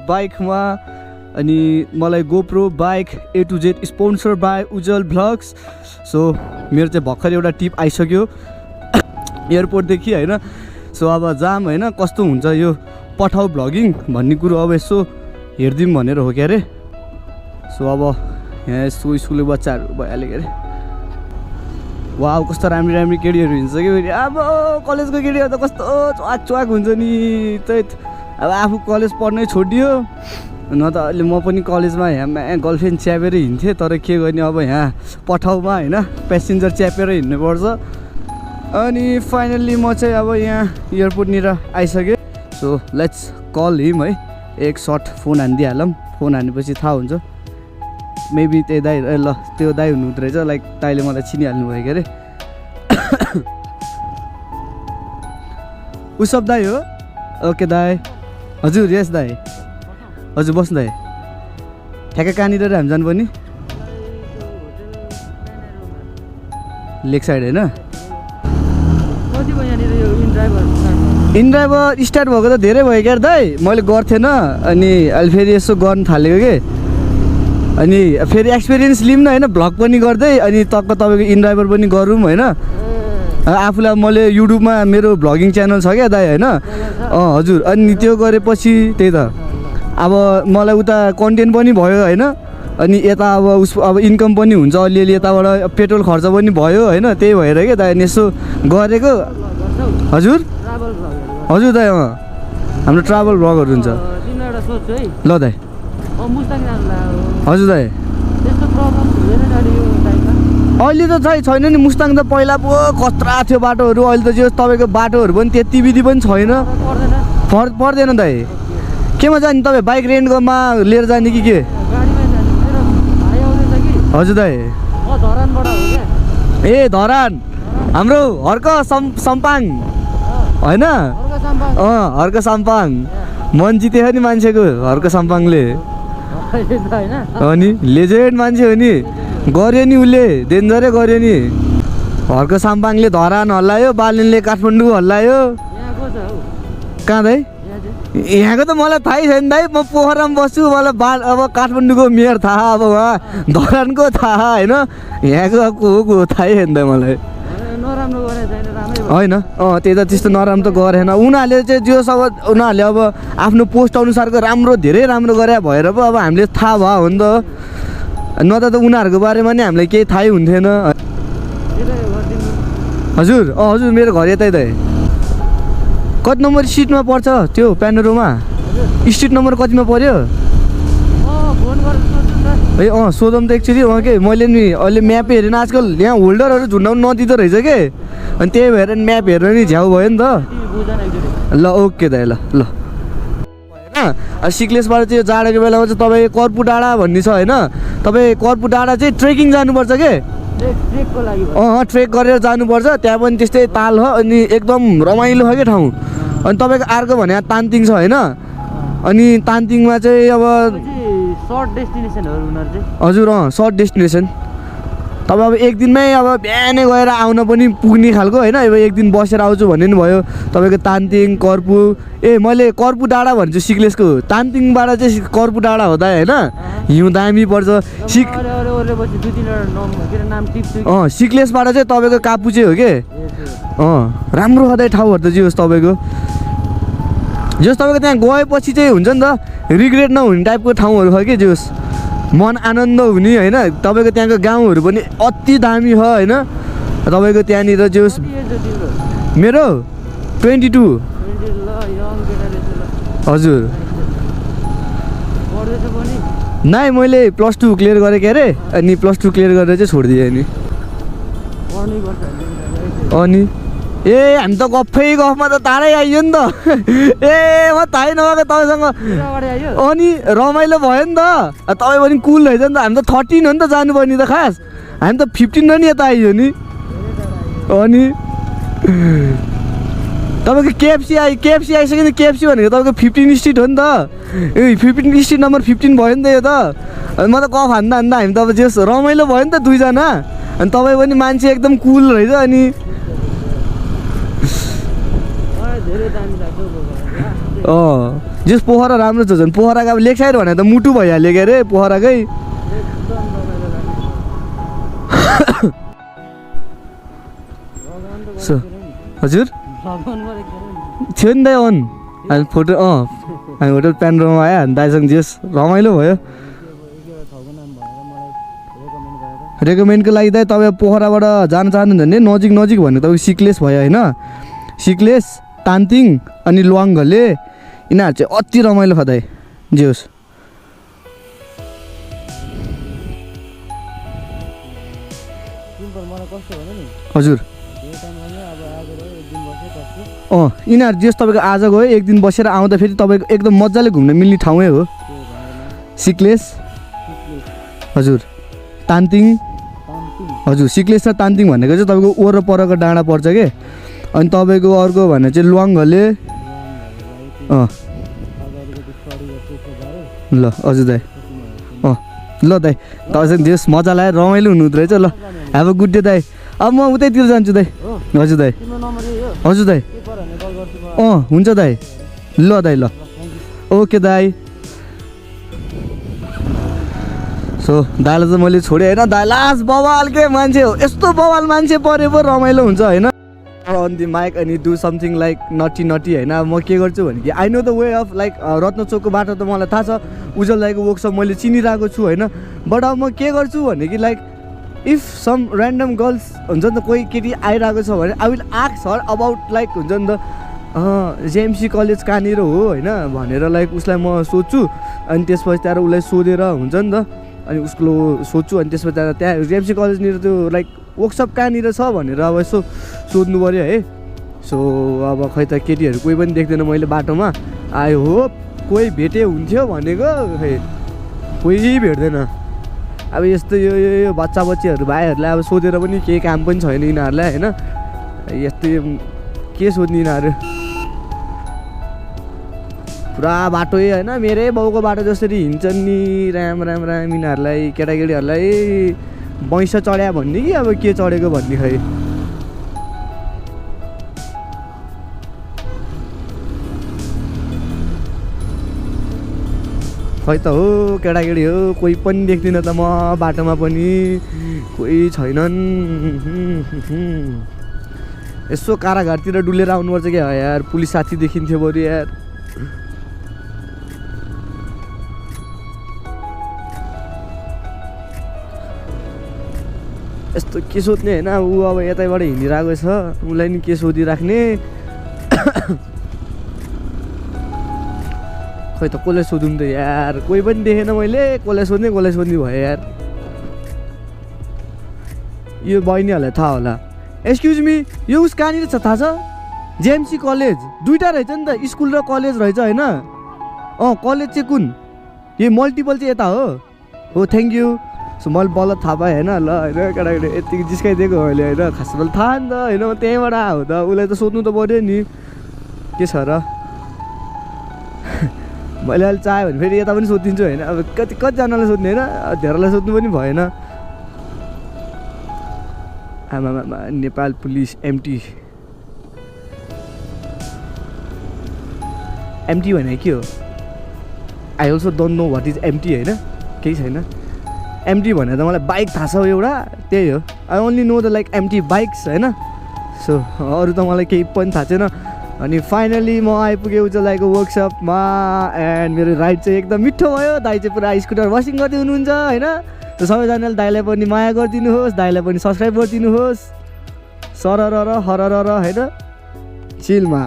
बाइकमा अनि मलाई GoPro bike A to Z sponsor by Ujjwal vlogs. So मेरो चाहिँ भर्खर एउटा टिप आइसक्यो एयरपोर्टदेखि होइन। सो अब जाम होइन कस्तो हुन्छ यो पठाउ भ्लगिङ भन्ने कुरो अब यसो हेरिदिउँ भनेर हो क्या अरे। सो अब यहाँ यस्तो स्कुलको बच्चाहरू भइहाल्यो क्या अरे। वाउ कस्तो राम्री राम्री केटीहरू हिँड्छ कि अब कलेजको केटीहरू त कस्तो च्वाक च्वाक हुन्छ नि। त्यही अब आफू कलेज पढ्नै छोडियो न त अहिले म पनि कलेजमा यहाँ गर्लफ्रेन्ड च्यापेर हिँड्थेँ। तर के गर्ने अब यहाँ पठाउमा होइन प्यासेन्जर च्यापेर हिँड्नुपर्छ। अनि फाइनल्ली म चाहिँ अब यहाँ एयरपोर्टनिर आइसकेँ। सो लेट्स कल हिम है। एक सर्ट फोन हानिदिइहालौँ। फोन हानेपछि थाहा हुन्छ मेबी त्यही दाइ ल त्यो दाइ हुनुहुँदो रहेछ। लाइक दाइले मलाई चिनिहाल्नु भयो के अरे। उसब दाइ हो? ओके दाइ। हजुर यस दाइ। हजुर बस्नु दाइ। ठ्याक्कै कहाँनिर हामी जानुपर्ने? लेक साइड होइन? इनड्राइभर स्टार्ट भएको त धेरै भयो क्या दाइ। मैले गर्थेन अनि अहिले फेरि यसो गर्नु थालेको कि अनि फेरि एक्सपिरियन्स लिऊँ न होइन। भ्लग पनि गर्दै अनि तपाईँको इनड्राइभर पनि गरौँ होइन। आफूलाई मैले युट्युबमा मेरो भ्लगिङ च्यानल छ क्या दाइ होइन। हजुर अनि त्यो गरेपछि त्यही त अब मलाई उता कन्टेन्ट पनि भयो होइन। अनि यता अब इन्कम पनि हुन्छ अलिअलि यताबाट पेट्रोल खर्च पनि भयो होइन। त्यही भएर क्या दाइ यसो गरेको। हजुर हजुर दाइ हाम्रो ट्राभल भ्लगहरू हुन्छ ल दाइ। हजुर दाइ अहिले त छैन नि मुस्ताङ त पहिला पो कत्रा थियो बाटोहरू। अहिले त जो तपाईँको बाटोहरू पनि त्यति विधि पनि छैन। पर्दैन दाइ। केमा जाने तपाईँ? बाइक रेन्टकोमा लिएर जाने कि के? हजुर दाइ। ए धरान हाम्रो हर्क सम्पाङ होइन? हर्क सम्पाङ मन जित्यो नि मान्छेको हर्क सम्पाङले। अनि लेजेन्ड मान्छे हो नि। गऱ्यो नि उसले डेन्जरै गऱ्यो नि। हर्क साम्पाङले धरान हल्लायो, बालिनले काठमाडौँ हल्लायो। कहाँ दाइ? यहाँको त मलाई थाहै छैन दाइ। म पोखरामा बस्छु। मलाई अब काठमाडौँको मेयर थाहा, अब उहाँ धरानको थाहा होइन। यहाँको को थाहै छैन दाइ मलाई होइन। त्यही त त्यस्तो नराम्रो त गरेन उनीहरूले चाहिँ। जो अब उनीहरूले अब आफ्नो पोस्ट अनुसारको राम्रो धेरै राम्रो गरे भएर पो अब हामीले थाहा भयो हो नि त। न त उनीहरूको बारेमा नि हामीलाई केही थाहै हुन्थेन। हजुर हजुर मेरो घर यतै दाइ। कति नम्बर सिटमा पर्छ त्यो प्यानोरोमा? स्ट्रिट नम्बर कतिमा पर्यो? ए सोधौँ त एकचोटि। के मैले नि अहिले म्याप हेरेन आजकल यहाँ होल्डरहरू झुन्डाउनु नदिँदो रहेछ के। अनि त्यही भएर म्याप हेरेर नि झ्याउ भयो नि त। ल ओके दाइ ल ल। होइन सिक्लेसबाट चाहिँ जाडोको बेलामा चाहिँ तपाईँ कर्पु डाँडा भन्ने छ होइन। तपाईँ कर्पु डाँडा चाहिँ ट्रेकिङ जानुपर्छ के? ट्रेक गरेर जानुपर्छ। त्यहाँ पनि त्यस्तै ताल हो अनि एकदम रमाइलो छ क्या ठाउँ। अनि तपाईँको अर्को भने तानतिङ छ होइन। अनि तानतिङमा चाहिँ अब सर्ट डेस्टिनेसनहरू उनीहरू चाहिँ। हजुर सर्ट डेस्टिनेसन। तपाईँ अब एक दिनमै अब बिहानै गएर आउन पनि पुग्ने खालको होइन। अब एक दिन बसेर आउँछु भन्ने पनि भयो। तपाईँको तानतिङ कर्पु मैले कर्पु डाँडा भन्छु सिक्लेसको। तानतिङबाट चाहिँ कर्पु डाँडा हो दाइ होइन। हिउँ दामी पर्छ। सिक्लेसबाट चाहिँ तपाईँको कापुचे हो के। राम्रो छ दाइ ठाउँहरू त जे होस् तपाईँको। जे होस् तपाईँको त्यहाँ गएपछि चाहिँ हुन्छ नि त रिग्रेट नहुने टाइपको ठाउँहरू छ कि। जे होस् मन आनन्द हुने होइन। तपाईँको त्यहाँको गाउँहरू पनि अति दामी छ होइन। तपाईँको त्यहाँनिर जे होस् मेरो 22। हजुर नाइ मैले +2 क्लियर गरेँ के अरे। अनि +2 क्लियर गरेर चाहिँ छोडिदिएँ नि। अनि ए हामी त गफमा त टाढै आइयो नि त। ए म थाहै नभएको तपाईँसँग। अनि रमाइलो भयो नि त। तपाईँ पनि कुल रहेछ नि त। हामी त 13 हो नि त जानुपर्ने त खास। हामी त 15 र नि यता आइयो नि। अनि तपाईँको केएफसी आइसक्यो नि। केएफसी भनेको तपाईँको 15 स्ट्रिट हो नि त। ए 15 स्ट्रिट नम्बर 15 भयो नि त यो त। अनि म त कफ हान्दा हामी त अब जे रमाइलो भयो नि त दुईजना। अनि तपाईँ पनि मान्छे एकदम कुल रहेछ। अनि जेस पोखरा राम्रो छ झन्। पोखराको अब लेक साइड भने त मुटु भइहाल्यो के अरे पोखराकै। हजुर थियो नि दाइ अन हामी फोटो हामी होटल प्यान्ड्रोमा आयो अनि दाइसँग जेस रमाइलो भयो। रेकमेन्डको लागि दाइ तपाईँ पोखराबाट जान चाहनुहुन्छ भने नजिक भन्ने तपाईँको सिक्लेस भयो होइन। सिक्लेस तान्तिङ अनि लुवाङ्गले यिनीहरू चाहिँ अति रमाइलो छ दाइ जे होस्। हजुर यिनीहरू जेस तपाईँको आज गयो एक दिन बसेर आउँदा फेरि तपाईँको एकदम मजाले घुम्न मिल्ने ठाउँै हो। सिक्लेस हजुर तान्तिङ हजुर सिक्लेस र तान्तिङ भनेको चाहिँ तपाईँको वरपरको डाँडा पर्छ के। अनि तपाईँको अर्को भने चाहिँ लुवाङ्गले ल हजुर दाइ ल दाइ तपाईँसँग जेस मजा लाग्यो रमाइलो हुनुहुँदो रहेछ। ल हेभ अ गुड डे दाइ। अब म उतैतिर जान्छु दाइ। हजुर दाइ हजुर दाइ हुन्छ दाइ। ल दाइ ल ओके दाइ। सो दाइलाई चाहिँ मैले छोडेँ होइन। दाइ लास्ट बवाल के मान्छे हो। यस्तो बवाल मान्छे परे पो रमाइलो हुन्छ होइन। अन दि माइक अनि डु समथिङ लाइक नटी होइन। अब म के गर्छु भने कि I know the way of like रत्नचोकको बाटो त मलाई थाहा छ। उज्जवल दाइको वर्कसप मैले चिनिरहेको छु होइन। बट अब म के गर्छु भने कि like if some random girls हुन्छ नि त कोही केटी आइरहेको छ भने I will ask her about like हुन्छ नि त जेएमसी कलेज कहाँनिर हो होइन भनेर लाइक उसलाई म सोध्छु। अनि त्यसपछि त्यहाँबाट उसलाई सोधेर हुन्छ नि त अनि उसको सोध्छु। अनि त्यसपछि त्यहाँ जेएमसी कलेजनिर त्यो लाइक वर्कसप कहाँनिर छ भनेर अब यसो सोध्नु पऱ्यो है। सो अब खै त केटीहरू कोही पनि देख्दैन मैले बाटोमा। आई होप कोही भेटे हुन्थ्यो भनेको खै कोही भेट्दैन। अब यस्तो यो बच्चा बच्चीहरू भाइहरूलाई अब सोधेर पनि केही काम पनि छैन यिनीहरूलाई होइन। यस्तो के सोध्ने यिनीहरू पुरा बाटो होइन। मेरै बाउको बाटो जसरी हिँड्छन् नि राम यिनीहरूलाई केटाकेटीहरूलाई भैँस चढ्या भन्ने कि अब के चढेको भन्ने खै। खै त हो केटाकेटी हो कोही पनि देख्दिनँ त म बाटोमा पनि कोही छैनन्। यसो कारागारतिर डुलेर आउनुपर्छ क्या यार। पुलिस साथी देखिन्थ्यो बरु यार। यस्तो के सोध्ने होइन। ऊ अब यतैबाट हिँडिरहेको छ उसलाई नि के सोधिराख्ने। खै त कसलाई सोधौँ त यार। कोही पनि देखेन मैले। कसलाई सोध्ने भयो यार। यो बहिनीहरूलाई थाहा होला। एक्सक्युज मी यो उस कहाँनिर छ थाहा छ? जेएमसी कलेज दुईवटा रहेछ नि त स्कुल र कलेज रहेछ होइन। कलेज चाहिँ कुन? यो मल्टिपल चाहिँ यता हो थ्याङ्क यू। सो मैले बल्ल थाहा पाएँ होइन। ल होइन केटाकेटी यतिको जिस्काइदिएको मैले होइन। खास मैले थाहा नि त होइन। म त्यहीँबाट आएको त उसलाई त सोध्नु त पऱ्यो नि के छ र। मैले अहिले चाह्यो भने फेरि यता पनि सोधिदिन्छु होइन। अब कतिजनालाई सोध्ने होइन धेरैलाई सोध्नु पनि भएन। आमा नेपाल पुलिस एमटी भने के हो? I also don't know what is MT होइन। केही छैन। एमटी भने त मलाई बाइक थाहा छ एउटा त्यही हो। I only know the like MT bikes होइन। सो अरू त मलाई केही पनि थाहा छैन। अनि फाइनली म आइपुगेँ उज्जवल दाइको वर्कसपमा। एन्ड मेरो राइड चाहिँ एकदम मिठो भयो। दाइ चाहिँ पुरा स्कुटर वासिङ गर्दै हुनुहुन्छ होइन। त सबैजनाले दाइलाई पनि माया गरिदिनुहोस्। दाइलाई पनि सब्सक्राइब गरिदिनुहोस्। सरर हरर होइन चिलमा।